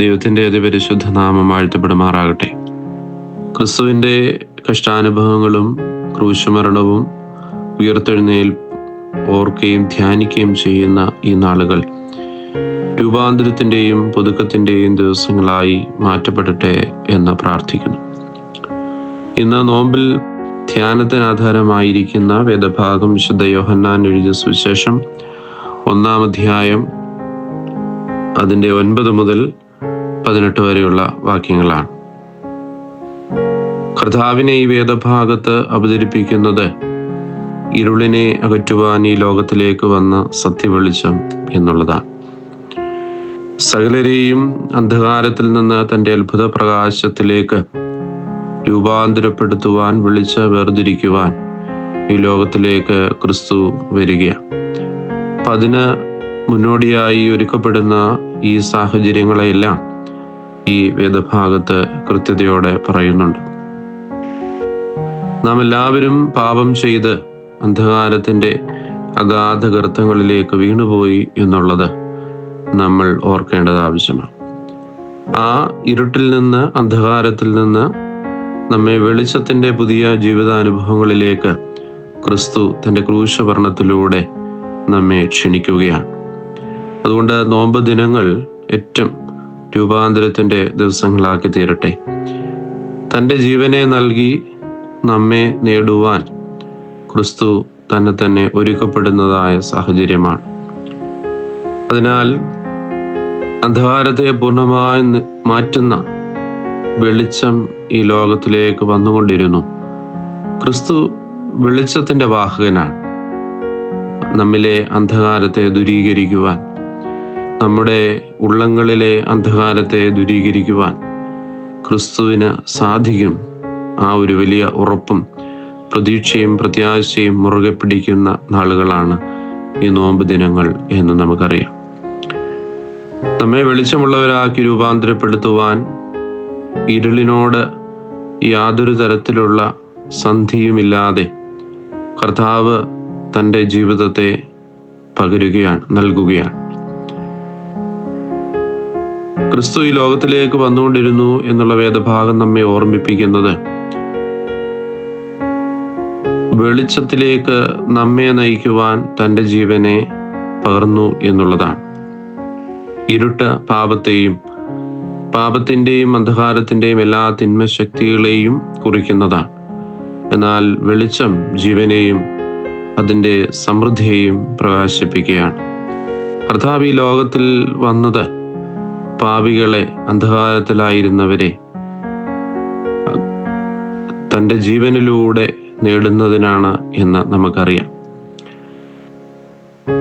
ദൈവത്തിൻ്റെ അതിപരിശുദ്ധ നാമം വാഴ്ത്തപ്പെടുമാറാകട്ടെ. ക്രിസ്തുവിൻ്റെ കഷ്ടാനുഭവങ്ങളും ക്രൂശമരണവും ഉയർത്തെഴുന്നേൽപ്പ് ഓർക്കുകയും ധ്യാനിക്കുകയും ചെയ്യുന്ന ഈ നാളുകൾ രൂപാന്തരത്തിൻ്റെയും പുതുക്കത്തിൻ്റെയും ദിവസങ്ങളായി മാറ്റപ്പെടട്ടെ എന്ന് പ്രാർത്ഥിക്കുന്നു. ഇന്ന് നോമ്പിൽ ധ്യാനത്തിന് ആധാരമായിരിക്കുന്ന വേദഭാഗം വിശുദ്ധ യോഹന്നാൻ എഴുതിയ സുവിശേഷം 1-ാം അധ്യായം അതിൻ്റെ 9 മുതൽ 18 വരെയുള്ള വാക്യങ്ങളാണ്. കർത്താവിനെ ഈ വേദഭാഗത്ത് അവതരിപ്പിക്കുന്നത് ഇരുളിനെ അകറ്റുവാൻ ഈ ലോകത്തിലേക്ക് വന്ന സത്യവെളിച്ചം എന്നുള്ളതാണ്. സകലരെയും അന്ധകാരത്തിൽ നിന്ന് തൻ്റെ അത്ഭുത പ്രകാശത്തിലേക്ക് രൂപാന്തരപ്പെടുത്തുവാൻ, വിളിച്ച് വേർതിരിക്കുവാൻ ഈ ലോകത്തിലേക്ക് ക്രിസ്തു വരികയാണ്. അപ്പം അതിന് മുന്നോടിയായി ഒരുക്കപ്പെടുന്ന ഈ സാഹചര്യങ്ങളെല്ലാം ഈ വേദഭാഗത്ത് കൃത്യതയോടെ പറയുന്നുണ്ട്. നാം എല്ലാവരും പാപം ചെയ്ത് അന്ധകാരത്തിൻ്റെ അഗാധ ഗർത്തങ്ങളിലേക്ക് വീണുപോയി എന്നുള്ളത് നമ്മൾ ഓർക്കേണ്ടത് ആവശ്യമാണ്. ആ ഇരുട്ടിൽ നിന്ന്, അന്ധകാരത്തിൽ നിന്ന് നമ്മെ വെളിച്ചത്തിൻ്റെ പുതിയ ജീവിതാനുഭവങ്ങളിലേക്ക് ക്രിസ്തു തൻ്റെ ക്രൂശമരണത്തിലൂടെ നമ്മെ ക്ഷണിക്കുകയാണ്. അതുകൊണ്ട് നോമ്പ് ദിനങ്ങൾ ഏറ്റവും രൂപാന്തരത്തിൻ്റെ ദിവസങ്ങളാക്കി തീരട്ടെ. തൻ്റെ ജീവനെ നൽകി നമ്മെ നേടുവാൻ ക്രിസ്തു തന്നെ ഒരുക്കപ്പെടുന്നതായ സാഹചര്യമാണ്. അതിനാൽ അന്ധകാരത്തെ പൂർണ്ണമായി മാറ്റുന്ന വെളിച്ചം ഈ ലോകത്തിലേക്ക് വന്നുകൊണ്ടിരുന്നു. ക്രിസ്തു വെളിച്ചത്തിൻ്റെ വാഹകനാണ്. നമ്മിലെ അന്ധകാരത്തെ ദൂരീകരിക്കുവാൻ, നമ്മുടെ ഉള്ളങ്ങളിലെ അന്ധകാരത്തെ ദൂരീകരിക്കുവാൻ ക്രിസ്തുവിന് സാധിക്കും. ആ ഒരു വലിയ ഉറപ്പും പ്രതീക്ഷയും പ്രത്യാശയും മുറുകെ പിടിക്കുന്ന നാളുകളാണ് ഈ നോമ്പ് ദിനങ്ങൾ എന്ന് നമുക്കറിയാം. നമ്മെ വെളിച്ചമുള്ളവരാക്കി രൂപാന്തരപ്പെടുത്തുവാൻ ഇരുളിനോട് യാതൊരു തരത്തിലുള്ള സന്ധിയുമില്ലാതെ കർത്താവ് തൻ്റെ ജീവിതത്തെ നൽകുകയാണ്. ക്രിസ്തു ഈ ലോകത്തിലേക്ക് വന്നുകൊണ്ടിരുന്നു എന്നുള്ള വേദഭാഗം നമ്മെ ഓർമ്മിപ്പിക്കുന്നത് വെളിച്ചത്തിലേക്ക് നമ്മെ നയിക്കുവാൻ തൻ്റെ ജീവനെ പകർന്നു എന്നുള്ളതാണ്. ഇരുട്ട് പാപത്തിൻ്റെയും അന്ധകാരത്തിൻ്റെയും എല്ലാ തിന്മശക്തികളെയും കുറിക്കുന്നതാണ്. എന്നാൽ വെളിച്ചം ജീവനെയും അതിൻ്റെ സമൃദ്ധിയെയും പ്രകാശിപ്പിക്കുകയാണ്. കർത്താവ് ഈ ലോകത്തിൽ വന്നത് പാപികളെ, അന്ധകാരത്തിലായിരുന്നവരെ തൻ്റെ ജീവനിലൂടെ നേടുന്നതിനാണ് എന്ന് നമുക്കറിയാം.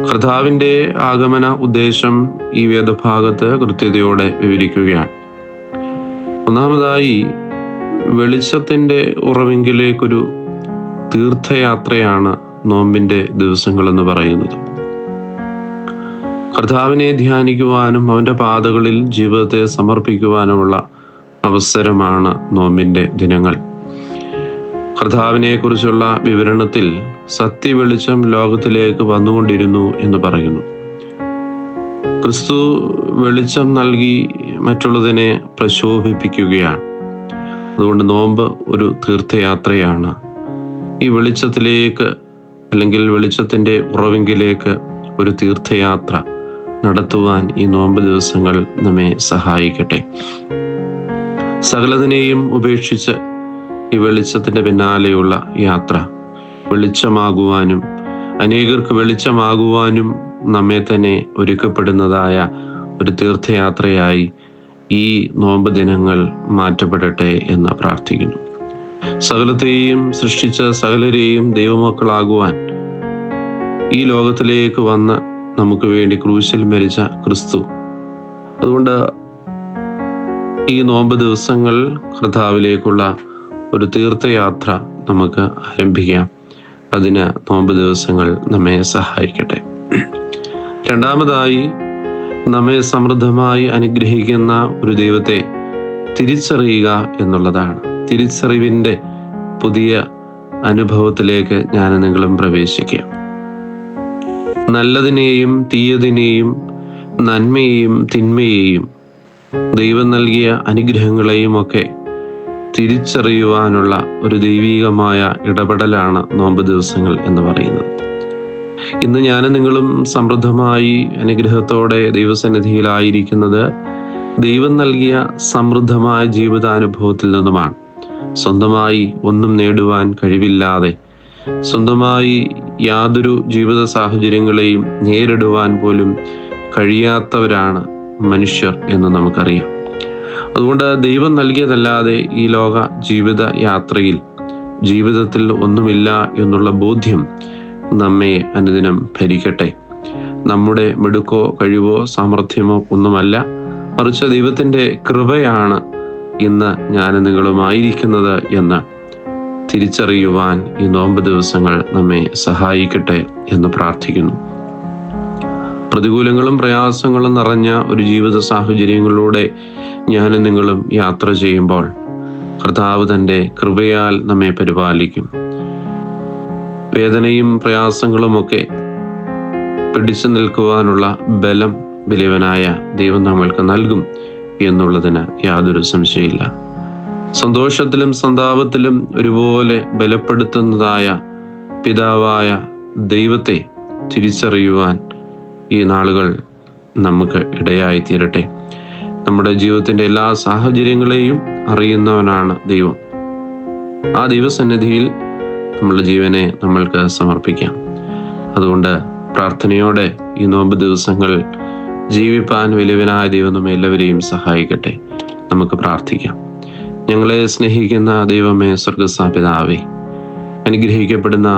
കർത്താവിൻ്റെ ആഗമന ഉദ്ദേശം ഈ വേദഭാഗത്ത് കൃത്യതയോടെ വിവരിക്കുകയാണ്. ഒന്നാമതായി, വെളിച്ചത്തിൻ്റെ ഉറവിങ്കിലേക്കൊരു തീർത്ഥയാത്രയാണ് നോമ്പിൻ്റെ ദിവസങ്ങൾ എന്ന് പറയുന്നത്. കർത്താവിനെ ധ്യാനിക്കുവാനും അവൻ്റെ പാതകളിൽ ജീവിതത്തെ സമർപ്പിക്കുവാനുമുള്ള അവസരമാണ് നോമ്പിൻ്റെ ദിനങ്ങൾ. കർത്താവിനെ കുറിച്ചുള്ള വിവരണത്തിൽ സത്യവെളിച്ചം ലോകത്തിലേക്ക് വന്നുകൊണ്ടിരുന്നു എന്ന് പറയുന്നു. ക്രിസ്തു വെളിച്ചം നൽകി മറ്റുള്ളതിനെ പ്രശോഭിപ്പിക്കുകയാണ്. അതുകൊണ്ട് നോമ്പ് ഒരു തീർത്ഥയാത്രയാണ്. ഈ വെളിച്ചത്തിലേക്ക്, അല്ലെങ്കിൽ വെളിച്ചത്തിൻ്റെ ഉറവിങ്കിലേക്ക് ഒരു തീർത്ഥയാത്ര നടത്തുവാൻ ഈ നോമ്പ് ദിവസങ്ങൾ നമ്മെ സഹായിക്കട്ടെ. സകലതിനെയും ഉപേക്ഷിച്ച് ഈ വെളിച്ചത്തിൻ്റെ പിന്നാലെയുള്ള യാത്ര വെളിച്ചമാകുവാനും അനേകർക്ക് വെളിച്ചമാകുവാനും നമ്മെ തന്നെ ഒരുക്കപ്പെടുന്നതായ ഒരു തീർത്ഥയാത്രയായി ഈ നോമ്പ് ദിനങ്ങൾ മാറ്റപ്പെടട്ടെ എന്ന് പ്രാർത്ഥിക്കുന്നു. സകലത്തെയും സൃഷ്ടിച്ച സകലരെയും ദൈവമക്കളാകുവാൻ ഈ ലോകത്തിലേക്ക് വന്ന് നമുക്ക് വേണ്ടി ക്രൂശിൽ മരിച്ച ക്രിസ്തു. അതുകൊണ്ട് ഈ നോമ്പ് ദിവസങ്ങൾ കർത്താവിലേക്കുള്ള ഒരു തീർത്ഥയാത്ര നമുക്ക് ആരംഭിക്കാം. അതിന് നോമ്പ് ദിവസങ്ങൾ നമ്മെ സഹായിക്കട്ടെ. രണ്ടാമതായി, നമ്മെ സമൃദ്ധമായി അനുഗ്രഹിക്കുന്ന ഒരു ദൈവത്തെ തിരിച്ചറിയുക എന്നുള്ളതാണ്. തിരിച്ചറിവിൻ്റെ പുതിയ അനുഭവത്തിലേക്ക് ഞാൻ നിങ്ങളും പ്രവേശിക്കാം. നല്ലതിനെയും തീയതിനെയും, നന്മയെയും തിന്മയെയും ദൈവം നൽകിയ അനുഗ്രഹങ്ങളെയും ഒക്കെ തിരിച്ചറിയുവാനുള്ള ഒരു ദൈവീകമായ ഇടപെടലാണ് നോമ്പ് ദിവസങ്ങൾ എന്ന് പറയുന്നത്. ഇന്ന് ഞാനും നിങ്ങളും സമൃദ്ധമായി അനുഗ്രഹത്തോടെ ദൈവസന്നിധിയിലായിരിക്കുന്നത് ദൈവം നൽകിയ സമൃദ്ധമായ ജീവിതാനുഭവത്തിൽ നിന്നുമാണ്. സ്വന്തമായി ഒന്നും നേടുവാൻ കഴിവില്ലാതെ, സ്വന്തമായി യാതൊരു ജീവിത സാഹചര്യങ്ങളെയും നേരിടുവാൻ പോലും കഴിയാത്തവരാണ് മനുഷ്യർ എന്ന് നമുക്കറിയാം. അതുകൊണ്ട് ദൈവം നൽകിയതല്ലാതെ ഈ ലോക ജീവിത യാത്രയിൽ ജീവിതത്തിൽ ഒന്നുമില്ല എന്നുള്ള ബോധ്യം നമ്മെ അനുദിനം ഭരിക്കട്ടെ. നമ്മുടെ മിടുക്കോ കഴിവോ സാമർഥ്യമോ ഒന്നുമല്ല, മറിച്ച് ദൈവത്തിൻ്റെ കൃപയാണ് ഇന്ന് ഞാൻ നിങ്ങളുമായിരിക്കുന്നത് എന്ന് തിരിച്ചറിയുവാൻ ഈ നോമ്പ് ദിവസങ്ങൾ നമ്മെ സഹായിക്കട്ടെ എന്ന് പ്രാർത്ഥിക്കുന്നു. പ്രതികൂലങ്ങളും പ്രയാസങ്ങളും നിറഞ്ഞ ഒരു ജീവിത സാഹചര്യങ്ങളിലൂടെ ഞാനും നിങ്ങളും യാത്ര ചെയ്യുമ്പോൾ കർത്താവ് തൻ്റെ കൃപയാൽ നമ്മെ പരിപാലിക്കും. വേദനയും പ്രയാസങ്ങളുമൊക്കെ പിടിച്ചു നിൽക്കുവാനുള്ള ബലം വലിയവനായ ദൈവം നമ്മൾക്ക് നൽകും എന്നുള്ളതിന് യാതൊരു സംശയമില്ല. സന്തോഷത്തിലും സന്താപത്തിലും ഒരുപോലെ ബലപ്പെടുത്തുന്നതായ പിതാവായ ദൈവത്തെ തിരിച്ചറിയുവാൻ ഈ നാളുകൾ നമുക്ക് ഇടയായി തീരട്ടെ. നമ്മുടെ ജീവിതത്തിൻ്റെ എല്ലാ സാഹചര്യങ്ങളെയും അറിയുന്നവനാണ് ദൈവം. ആ ദൈവസന്നിധിയിൽ നമ്മുടെ ജീവനെ നമ്മൾക്ക് സമർപ്പിക്കാം. അതുകൊണ്ട് പ്രാർത്ഥനയോടെ ഈ നോമ്പ് ദിവസങ്ങൾ ജീവിപ്പാൻ വലിയവനായ ദൈവം നമ്മെ എല്ലാവരെയും സഹായിക്കട്ടെ. നമുക്ക് പ്രാർത്ഥിക്കാം. ഞങ്ങളെ സ്നേഹിക്കുന്ന ദൈവമേ, സ്വർഗ്ഗസ്ഥപിതാവേ, അനുഗ്രഹിക്കപ്പെടുന്ന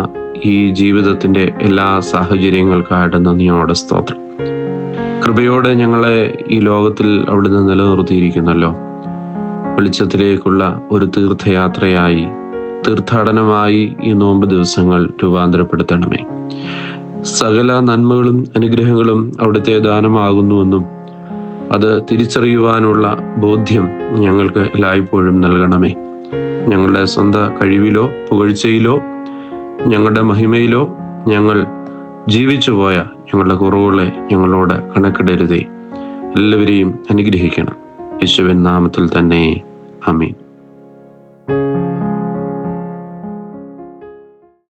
ഈ ജീവിതത്തിൻ്റെ എല്ലാ സാഹചര്യങ്ങൾക്കായിട്ട് നന്ദിയോടെ സ്തോത്രം. കൃപയോടെ ഞങ്ങളെ ഈ ലോകത്തിൽ അവിടുന്ന് നിലനിർത്തിയിരിക്കുന്നല്ലോ. വെളിച്ചത്തിലേക്കുള്ള ഒരു തീർത്ഥയാത്രയായി, തീർത്ഥാടനമായി ഈ നോമ്പ് ദിവസങ്ങൾ രൂപാന്തരപ്പെടുത്തണമേ. സകല നന്മകളും അനുഗ്രഹങ്ങളും അവിടുത്തെ ദാനമാകുന്നുവെന്നും അത് തിരിച്ചറിയുവാനുള്ള ബോധ്യം ഞങ്ങൾക്ക് എല്ലായ്പ്പോഴും നൽകണമേ. ഞങ്ങളുടെ സ്വന്തം കഴിവിലോ പുകഴ്ചയിലോ ഞങ്ങളുടെ മഹിമയിലോ ഞങ്ങൾ ജീവിച്ചു പോയ ഞങ്ങളുടെ കുറവുകളെ ഞങ്ങളോട് കണക്കിടരുതേ. എല്ലാവരെയും അനുഗ്രഹിക്കണം. യേശുവിൻ നാമത്തിൽ തന്നെ. ആമേൻ.